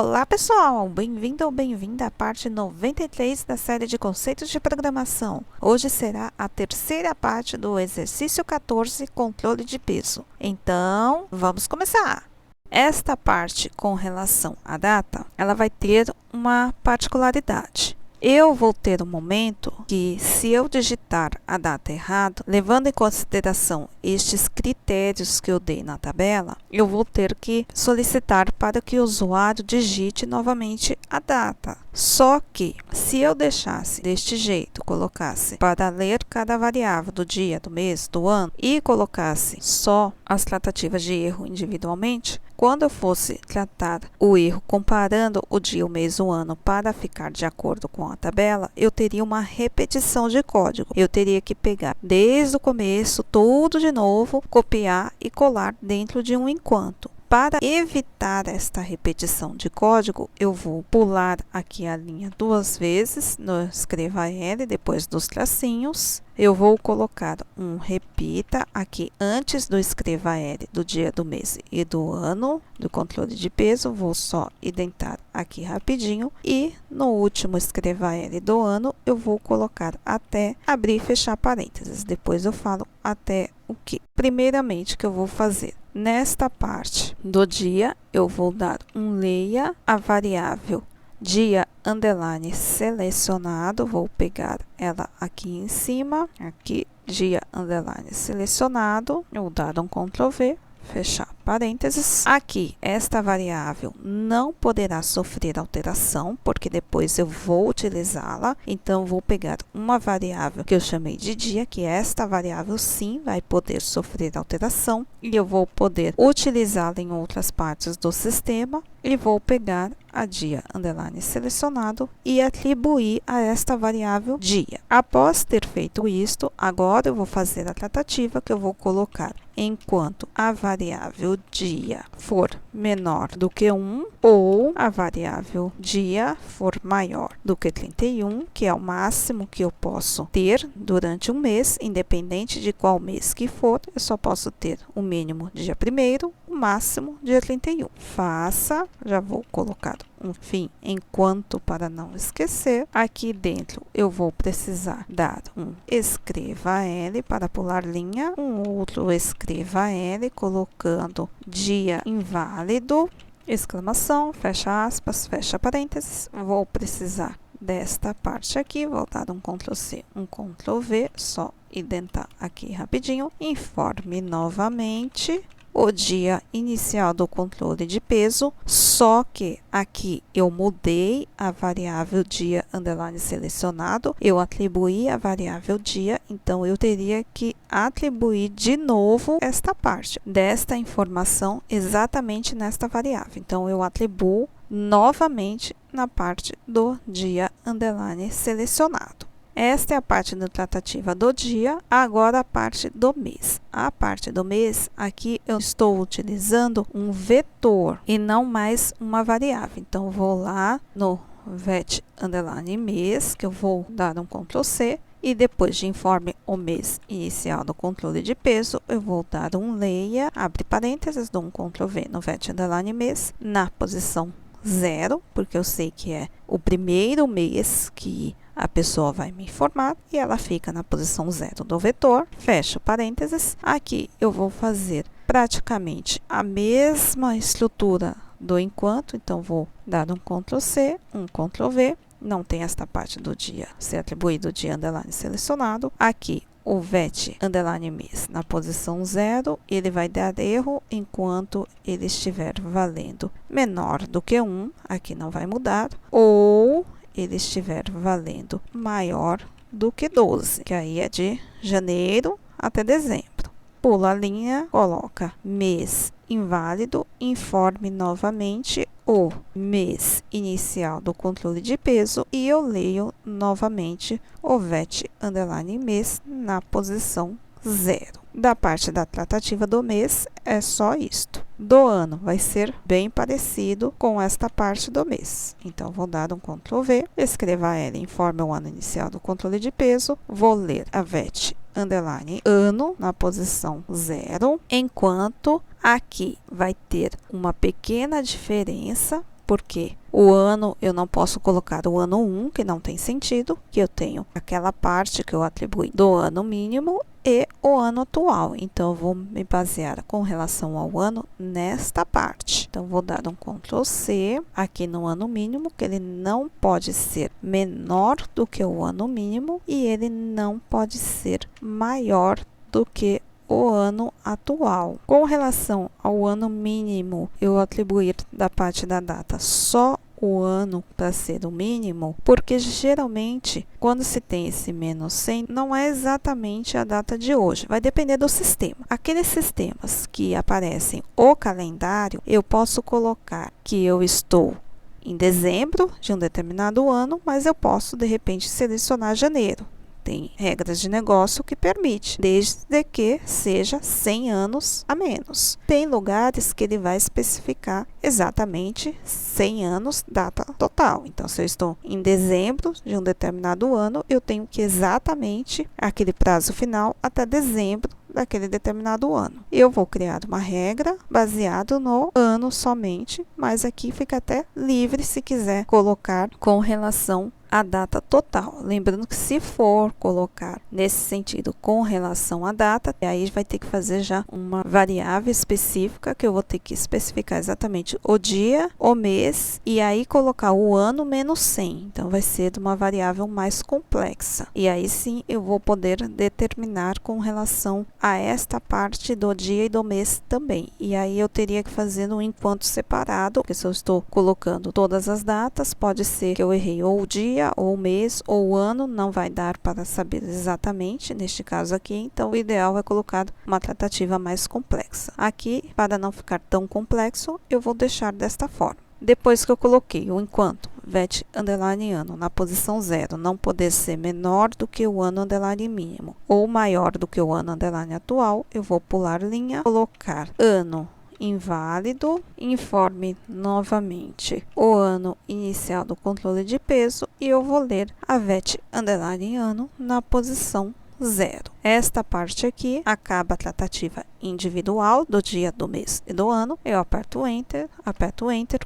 Olá pessoal, bem-vindo ou bem-vinda à parte 93 da série de conceitos de programação. Hoje será a terceira parte do exercício 14, controle de peso. Então, vamos começar! Esta parte com relação à data, ela vai ter uma particularidade. Eu vou ter um momento que, se eu digitar a data errado, levando em consideração estes critérios que eu dei na tabela, eu vou ter que solicitar para que o usuário digite novamente a data. Só que, se eu deixasse deste jeito, colocasse para ler cada variável do dia, do mês, do ano e colocasse só as tratativas de erro individualmente, quando eu fosse tratar o erro comparando o dia, o mês, o ano para ficar de acordo com a tabela, eu teria uma repetição de código. Eu teria que pegar desde o começo tudo de novo, copiar e colar dentro de um enquanto. Para evitar esta repetição de código, eu vou pular aqui a linha duas vezes, no escreva L, depois dos tracinhos. Eu vou colocar um repita aqui antes do escreva L do dia, do mês e do ano, do controle de peso. Vou só identar aqui rapidinho. E no último escreva L do ano, eu vou colocar até abrir e fechar parênteses. Depois eu falo até o que. Primeiramente, que eu vou fazer? Nesta parte do dia, eu vou dar um leia a variável dia underline selecionado, vou pegar ela aqui em cima, aqui, dia underline selecionado, eu vou dar um Ctrl V, fechar parênteses. Aqui, esta variável não poderá sofrer alteração, porque depois eu vou utilizá-la. Então, vou pegar uma variável que eu chamei de dia, que esta variável sim vai poder sofrer alteração, e eu vou poder utilizá-la em outras partes do sistema, e vou pegar a dia underline selecionado e atribuir a esta variável dia. Após ter feito isto, agora eu vou fazer a tratativa que eu vou colocar enquanto a variável dia for menor do que 1 ou a variável dia for maior do que 31, que é o máximo que eu posso ter durante um mês, independente de qual mês que for, eu só posso ter o mínimo dia 1º, o máximo dia 31. Faça, já vou colocar um fim enquanto para não esquecer. Aqui dentro eu vou precisar dar um escreva L para pular linha, um outro escreva L colocando dia inválido, exclamação, fecha aspas, fecha parênteses. Vou precisar desta parte aqui, vou dar um Ctrl C, um Ctrl V, só identar aqui rapidinho. Informe novamente o dia inicial do controle de peso, só que aqui eu mudei a variável dia underline selecionado, eu atribuí a variável dia, então eu teria que atribuir de novo esta parte desta informação exatamente nesta variável. Então, eu atribuo novamente na parte do dia underline selecionado. Esta é a parte da tratativa do dia, agora a parte do mês. A parte do mês, aqui eu estou utilizando um vetor e não mais uma variável. Então, vou lá no vet underline mês, que eu vou dar um Ctrl C, e depois de informe o mês inicial do controle de peso, eu vou dar um leia, abre parênteses, dou um Ctrl V no vet underline mês, na posição 0, porque eu sei que é o primeiro mês que a pessoa vai me informar, e ela fica na posição 0 do vetor, fecho parênteses. Aqui eu vou fazer praticamente a mesma estrutura do enquanto, então vou dar um Ctrl C, um Ctrl V, não tem esta parte do dia ser atribuído dia underline selecionado. Aqui o vet underline mês na posição 0, ele vai dar erro enquanto ele estiver valendo menor do que 1, aqui não vai mudar, ou ele estiver valendo maior do que 12, que aí é de janeiro até dezembro. Pula a linha, coloca mês inválido, informe novamente o mês inicial do controle de peso e eu leio novamente o vet underline mês na posição 0. Da parte da tratativa do mês, é só isto. Do ano, vai ser bem parecido com esta parte do mês. Então, vou dar um Ctrl V, escreva L, informe o ano inicial do controle de peso, vou ler a vet underline ano na posição 0, enquanto aqui vai ter uma pequena diferença porque o ano eu não posso colocar o ano 1, que não tem sentido, que eu tenho aquela parte que eu atribuí do ano mínimo e o ano atual. Então, eu vou me basear com relação ao ano nesta parte. Então, vou dar um Ctrl C aqui no ano mínimo, que ele não pode ser menor do que o ano mínimo e ele não pode ser maior do que o ano atual. Com relação ao ano mínimo, eu atribuir da parte da data só o ano para ser o mínimo, porque geralmente quando se tem esse menos 100 não é exatamente a data de hoje, vai depender do sistema. Aqueles sistemas que aparecem o calendário, eu posso colocar que eu estou em dezembro de um determinado ano, mas eu posso de repente selecionar janeiro. Tem regras de negócio que permite, desde que seja 100 anos a menos. Tem lugares que ele vai especificar exatamente 100 anos, data total. Então, se eu estou em dezembro de um determinado ano, eu tenho que exatamente aquele prazo final até dezembro daquele determinado ano. Eu vou criar uma regra baseado no ano somente, mas aqui fica até livre se quiser colocar com relação à data total. Lembrando que se for colocar nesse sentido com relação à data, aí vai ter que fazer já uma variável específica que eu vou ter que especificar exatamente o dia, o mês e aí colocar o ano menos 100. Então, vai ser uma variável mais complexa. E aí sim eu vou poder determinar com relação a esta parte do dia e do mês também. E aí eu teria que fazer no enquanto separado, porque se eu estou colocando todas as datas, pode ser que eu errei ou o dia, ou o mês, ou o ano, não vai dar para saber exatamente, neste caso aqui, então o ideal é colocar uma tratativa mais complexa. Aqui, para não ficar tão complexo, eu vou deixar desta forma. Depois que eu coloquei o enquanto VET underline ano na posição 0 não poder ser menor do que o ano underline mínimo ou maior do que o ano underline atual, eu vou pular linha, colocar ano inválido, informe novamente o ano inicial do controle de peso e eu vou ler a VET underline ano na posição 0. Esta parte aqui acaba a tratativa individual do dia, do mês e do ano. Eu aperto Enter,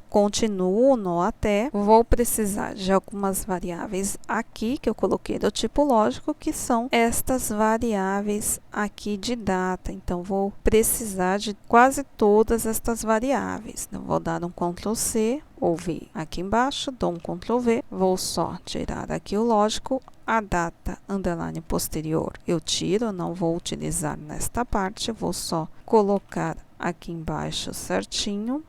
continuo no até. Vou precisar de algumas variáveis aqui que eu coloquei do tipo lógico, que são estas variáveis aqui de data. Então, vou precisar de quase todas estas variáveis. Então, vou dar um Ctrl C, ou V aqui embaixo, dou um Ctrl V, vou só tirar aqui o lógico, a data underline posterior eu tiro, não vou utilizar nesta parte, vou só colocar aqui embaixo certinho.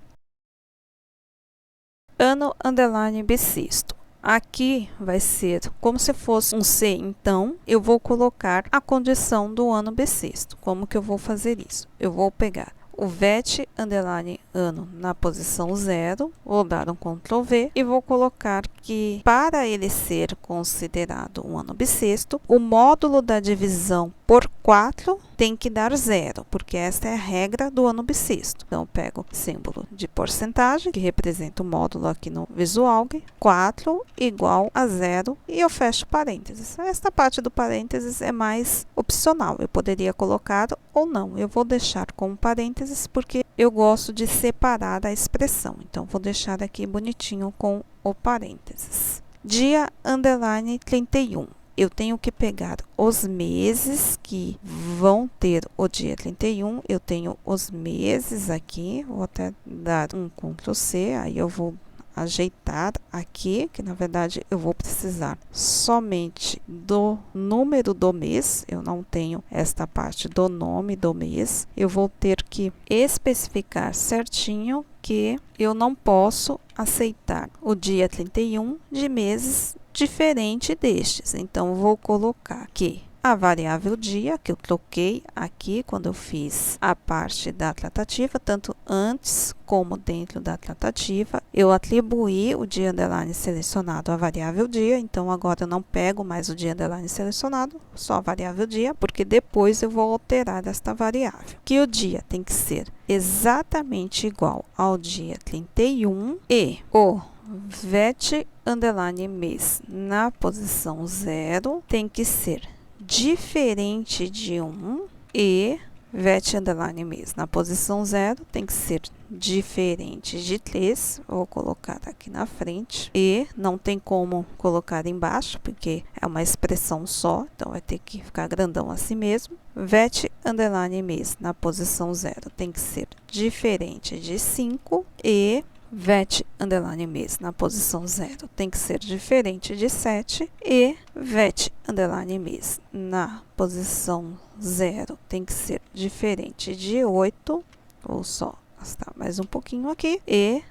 Ano underline bissexto. Aqui vai ser como se fosse um C, então eu vou colocar a condição do ano bissexto. Como que eu vou fazer isso? Eu vou pegar o VET underline ano na posição 0, vou dar um Ctrl V e vou colocar que para ele ser considerado um ano bissexto, o módulo da divisão por 4 tem que dar 0, porque esta é a regra do ano bissexto. Então, eu pego o símbolo de porcentagem, que representa o módulo aqui no Visual, 4 igual a 0, e eu fecho parênteses. Esta parte do parênteses é mais opcional, eu poderia colocar ou não. Eu vou deixar com parênteses, porque eu gosto de separar a expressão. Então, vou deixar aqui bonitinho com o parênteses. Dia underline 31. Eu tenho que pegar os meses que vão ter o dia 31. Eu tenho os meses aqui. Vou até dar um Ctrl C. Aí eu vou ajeitar aqui, que na verdade eu vou precisar somente do número do mês. Eu não tenho esta parte do nome do mês. Eu vou ter que especificar certinho que eu não posso aceitar o dia 31 de meses diferente destes. Então, vou colocar que a variável dia, que eu troquei aqui quando eu fiz a parte da tratativa, tanto antes como dentro da tratativa, eu atribuí o dia underline selecionado à variável dia. Então, agora eu não pego mais o dia underline selecionado, só a variável dia, porque depois eu vou alterar esta variável. Que o dia tem que ser exatamente igual ao dia 31 e o VET underline mês na posição 0 tem que ser diferente de 1 e VET underline mês na posição 0 tem que ser diferente de 3. Vou colocar aqui na frente. E não tem como colocar embaixo, porque é uma expressão só. Então, vai ter que ficar grandão assim mesmo. VET underline mês na posição 0 tem que ser diferente de 5. E VET underline mês na posição 0 tem que ser diferente de 7. E VET underline mês na posição 0 tem que ser diferente de 8. Vou só gastar mais um pouquinho aqui. E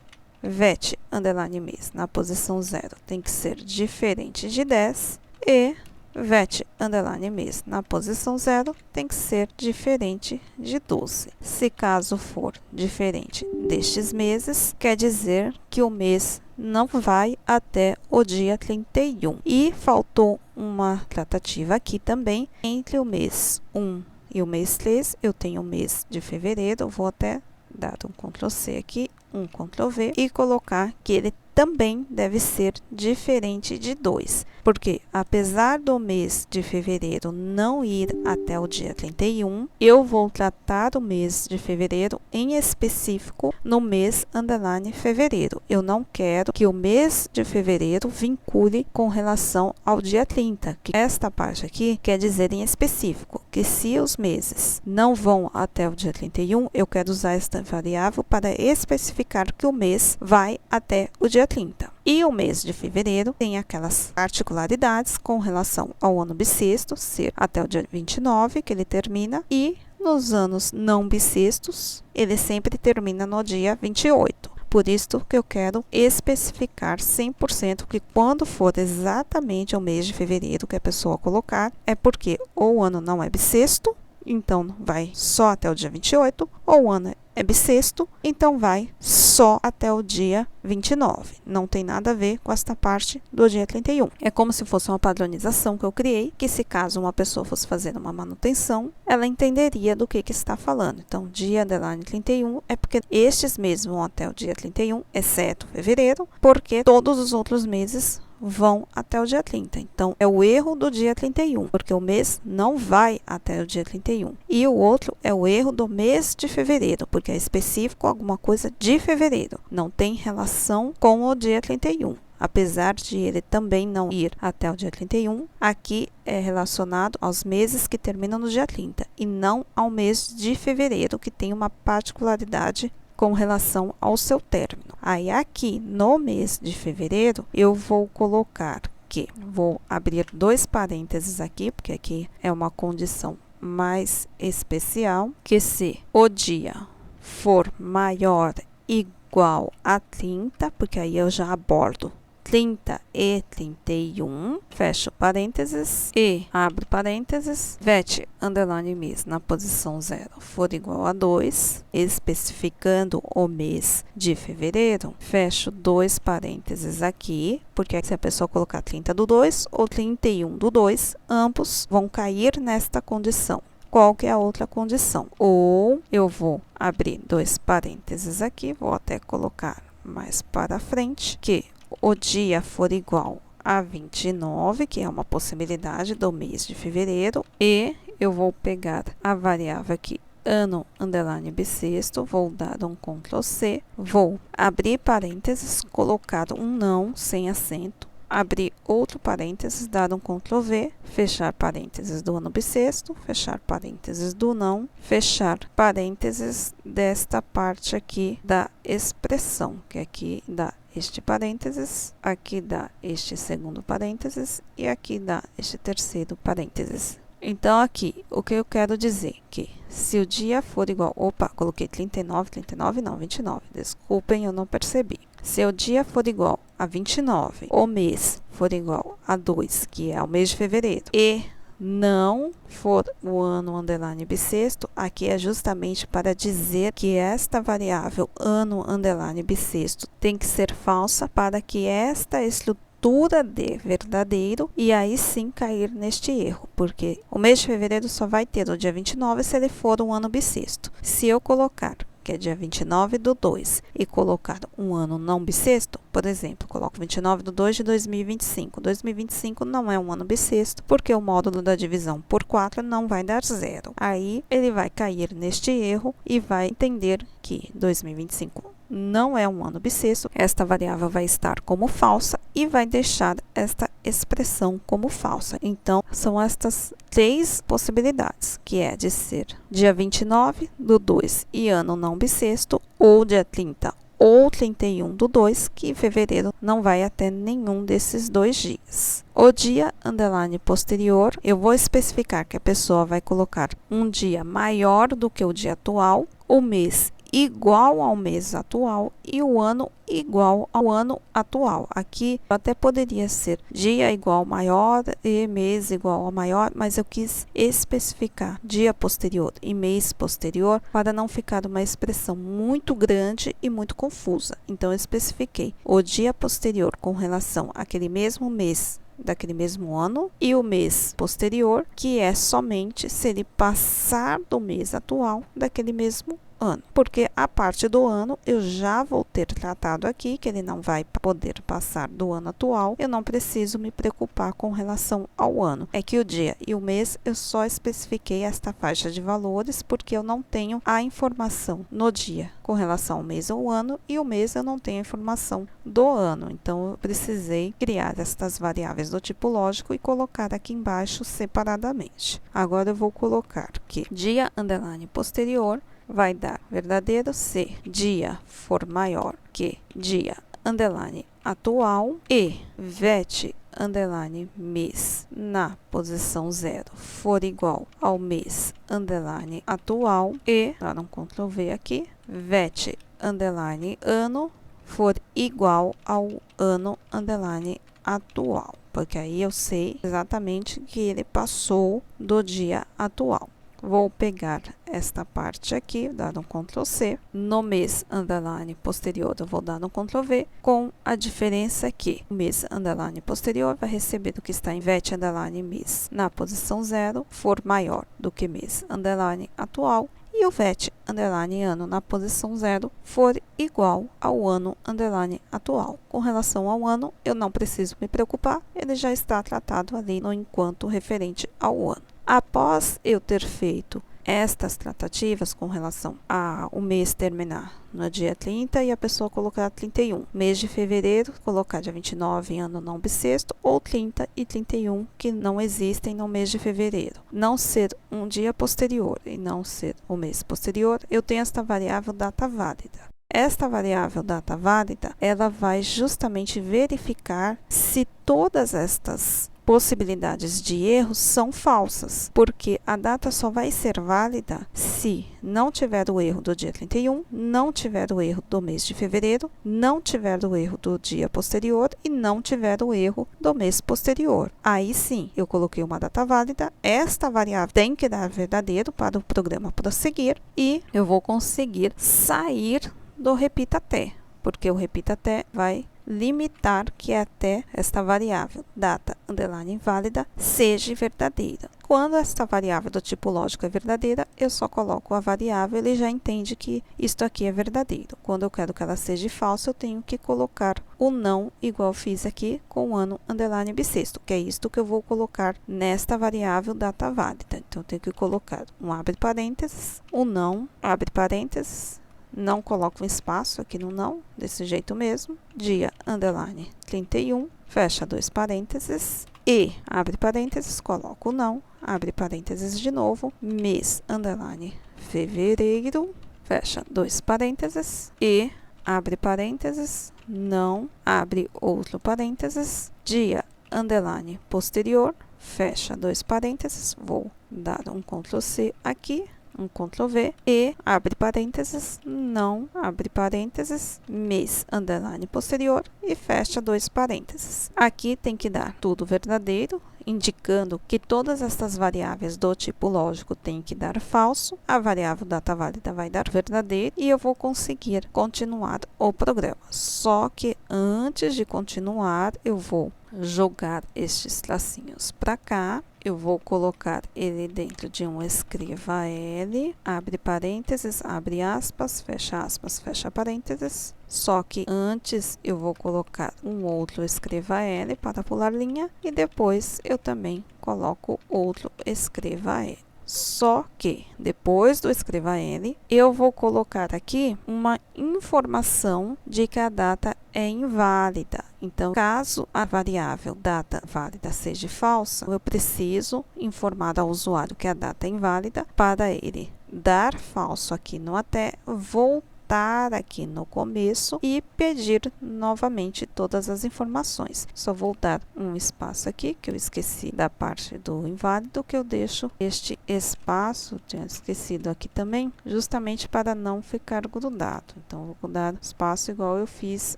VET underline mês na posição 0 tem que ser diferente de 10. E VET underline mês na posição 0 tem que ser diferente de 12. Se caso for diferente destes meses, quer dizer que o mês não vai até o dia 31. E faltou uma tratativa aqui também entre o mês 1 e o mês 3. Eu tenho o mês de fevereiro, vou até dar um Ctrl C aqui, um Ctrl V e colocar que ele também deve ser diferente de 2, porque apesar do mês de fevereiro não ir até o dia 31, eu vou tratar o mês de fevereiro em específico no mês underline fevereiro. Eu não quero que o mês de fevereiro vincule com relação ao dia 30, que esta parte aqui quer dizer em específico que se os meses não vão até o dia 31, eu quero usar esta variável para especificar que o mês vai até o dia 30. E o mês de fevereiro tem aquelas particularidades com relação ao ano bissexto, ser até o dia 29, que ele termina, e nos anos não bissextos, ele sempre termina no dia 28. Por isso que eu quero especificar 100% que quando for exatamente o mês de fevereiro que a pessoa colocar, é porque ou o ano não é bissexto, então vai só até o dia 28, ou o ano é bissexto, então vai só até o dia 29. Não tem nada a ver com esta parte do dia 31. É como se fosse uma padronização que eu criei, que se caso uma pessoa fosse fazer uma manutenção, ela entenderia do que está falando. Então, dia underline 31 é porque estes meses vão até o dia 31, exceto fevereiro, porque todos os outros meses vão até o dia 30. Então, é o erro do dia 31, porque o mês não vai até o dia 31. E o outro é o erro do mês de fevereiro, porque é específico alguma coisa de fevereiro. Não tem relação com o dia 31. Apesar de ele também não ir até o dia 31, aqui é relacionado aos meses que terminam no dia 30 e não ao mês de fevereiro, que tem uma particularidade com relação ao seu término. Aí aqui no mês de fevereiro, eu vou colocar que vou abrir 2 parênteses aqui, porque aqui é uma condição mais especial, que se o dia for maior igual a 30, porque aí eu já abordo 30 e 31, fecho parênteses e abro parênteses, VET underline mês na posição 0 for igual a 2, especificando o mês de fevereiro, fecho 2 parênteses aqui, porque se a pessoa colocar 30 do 2 ou 31 do 2, ambos vão cair nesta condição. Qual que é a outra condição? Ou eu vou abrir 2 parênteses aqui, vou até colocar mais para frente, que o dia for igual a 29, que é uma possibilidade do mês de fevereiro, e eu vou pegar a variável aqui, ano underline bissexto, vou dar um Ctrl C, vou abrir parênteses, colocar um não sem acento, abrir outro parênteses, dar um Ctrl V, fechar parênteses do ano bissexto, fechar parênteses do não, fechar parênteses desta parte aqui da expressão, que aqui dá este parênteses, aqui dá este segundo parênteses e aqui dá este terceiro parênteses. Então, aqui, o que eu quero dizer? Que se o dia for igual... Opa, coloquei 39, 39 não, 29. Desculpem, eu não percebi. Se o dia for igual a 29, o mês for igual a 2, que é o mês de fevereiro, e não for o ano underline bissexto, aqui é justamente para dizer que esta variável ano underline bissexto tem que ser falsa para que esta estrutura dê verdadeiro e aí sim cair neste erro, porque o mês de fevereiro só vai ter o dia 29 se ele for um ano bissexto. Se eu colocar que é dia 29/2, e colocar um ano não bissexto, por exemplo, coloco 29/2 de 2025. 2025 não é um ano bissexto, porque o módulo da divisão por 4 não vai dar zero. Aí ele vai cair neste erro e vai entender que 2025 não é um ano bissexto, esta variável vai estar como falsa e vai deixar esta expressão como falsa. Então, são estas três possibilidades, que é de ser dia 29/2 e ano não bissexto, ou dia 30 ou 31/2, que em fevereiro não vai até nenhum desses dois dias. O dia underline posterior, eu vou especificar que a pessoa vai colocar um dia maior do que o dia atual, o mês igual ao mês atual e o ano igual ao ano atual. Aqui até poderia ser dia igual ao maior e mês igual ao maior, mas eu quis especificar dia posterior e mês posterior para não ficar uma expressão muito grande e muito confusa. Então, eu especifiquei o dia posterior com relação àquele mesmo mês daquele mesmo ano e o mês posterior, que é somente se ele passar do mês atual daquele mesmo ano, porque a parte do ano eu já vou ter tratado aqui, que ele não vai poder passar do ano atual, eu não preciso me preocupar com relação ao ano. É que o dia e o mês eu só especifiquei esta faixa de valores, porque eu não tenho a informação no dia com relação ao mês ou ano, e o mês eu não tenho a informação do ano, então eu precisei criar estas variáveis do tipo lógico e colocar aqui embaixo separadamente. Agora eu vou colocar que dia underline posterior vai dar verdadeiro se dia for maior que dia underline atual e vet underline mês na posição 0 for igual ao mês underline atual e, dar um Ctrl V aqui, vet underline ano for igual ao ano underline atual, porque aí eu sei exatamente que ele passou do dia atual. Vou pegar esta parte aqui, dar um Ctrl C. No mês underline posterior, eu vou dar um Ctrl V, com a diferença que o mês underline posterior vai receber do que está em vet underline mês na posição 0, for maior do que mês underline atual, e o vet underline ano na posição 0 for igual ao ano underline atual. Com relação ao ano, eu não preciso me preocupar, ele já está tratado ali no enquanto referente ao ano. Após eu ter feito estas tratativas com relação ao mês terminar no dia 30 e a pessoa colocar 31, mês de fevereiro, colocar dia 29 ano não bissexto, ou 30 e 31 que não existem no mês de fevereiro. Não ser um dia posterior e não ser o mês posterior, eu tenho esta variável data válida. Esta variável data válida, ela vai justamente verificar se todas estas possibilidades de erros são falsas, porque a data só vai ser válida se não tiver o erro do dia 31, não tiver o erro do mês de fevereiro, não tiver o erro do dia posterior e não tiver o erro do mês posterior. Aí sim, eu coloquei uma data válida, esta variável tem que dar verdadeiro para o programa prosseguir e eu vou conseguir sair do repita até, porque o repita até vai limitar que até esta variável data underline válida seja verdadeira. Quando esta variável do tipo lógico é verdadeira, eu só coloco a variável e ele já entende que isto aqui é verdadeiro. Quando eu quero que ela seja falsa, eu tenho que colocar o não, igual fiz aqui com o ano underline bissexto, que é isto que eu vou colocar nesta variável data válida. Então, eu tenho que colocar um abre parênteses, o não, abre parênteses, não coloco um espaço aqui no não, desse jeito mesmo, dia underline 31, fecha dois parênteses, e abre parênteses, coloco o não, abre parênteses de novo, mês underline fevereiro, fecha dois parênteses, e abre parênteses, não, abre outro parênteses, dia underline posterior, fecha dois parênteses, vou dar um Ctrl C aqui, um Ctrl V e abre parênteses, não, abre parênteses, mês underline posterior e fecha dois parênteses. Aqui tem que dar tudo verdadeiro, indicando que todas estas variáveis do tipo lógico têm que dar falso, a variável data válida vai dar verdadeiro e eu vou conseguir continuar o programa. Só que antes de continuar, eu vou jogar estes tracinhos para cá. Eu vou colocar ele dentro de um escreva L, abre parênteses, abre aspas, fecha parênteses. Só que antes eu vou colocar um outro escreva L para pular linha e depois eu também coloco outro escreva L. Só que depois do escreva L, eu vou colocar aqui uma informação de que a data é inválida. Então, caso a variável data válida seja falsa, eu preciso informar ao usuário que a data é inválida para ele dar falso aqui no até, voltar aqui no começo e pedir novamente todas as informações. Só vou dar um espaço aqui, que eu esqueci da parte do inválido, que eu deixo este espaço, tinha esquecido aqui também, justamente para não ficar grudado. Então, vou dar espaço igual eu fiz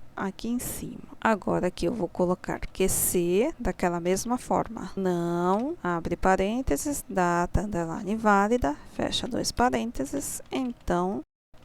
aqui em cima. Agora aqui eu vou colocar QC daquela mesma forma. Não, abre parênteses, data underline válida, fecha dois parênteses, então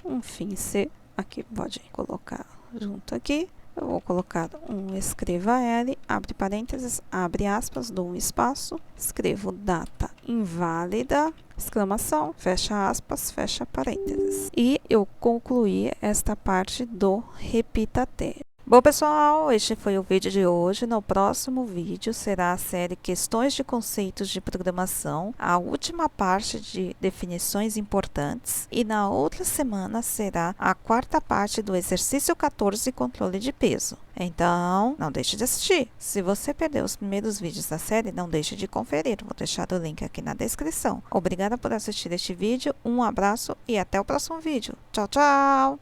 um fim C, aqui pode colocar junto aqui, eu vou colocar um escreva L, abre parênteses, abre aspas, dou um espaço, escrevo data inválida, exclamação, fecha aspas, fecha parênteses. E eu concluí esta parte do repita até. Bom, pessoal, este foi o vídeo de hoje. No próximo vídeo será a série Questões de Conceitos de Programação, a última parte de definições importantes. E na outra semana será a quarta parte do exercício 14, controle de peso. Então, não deixe de assistir. Se você perdeu os primeiros vídeos da série, não deixe de conferir. Vou deixar o link aqui na descrição. Obrigada por assistir este vídeo, um abraço e até o próximo vídeo. Tchau, tchau!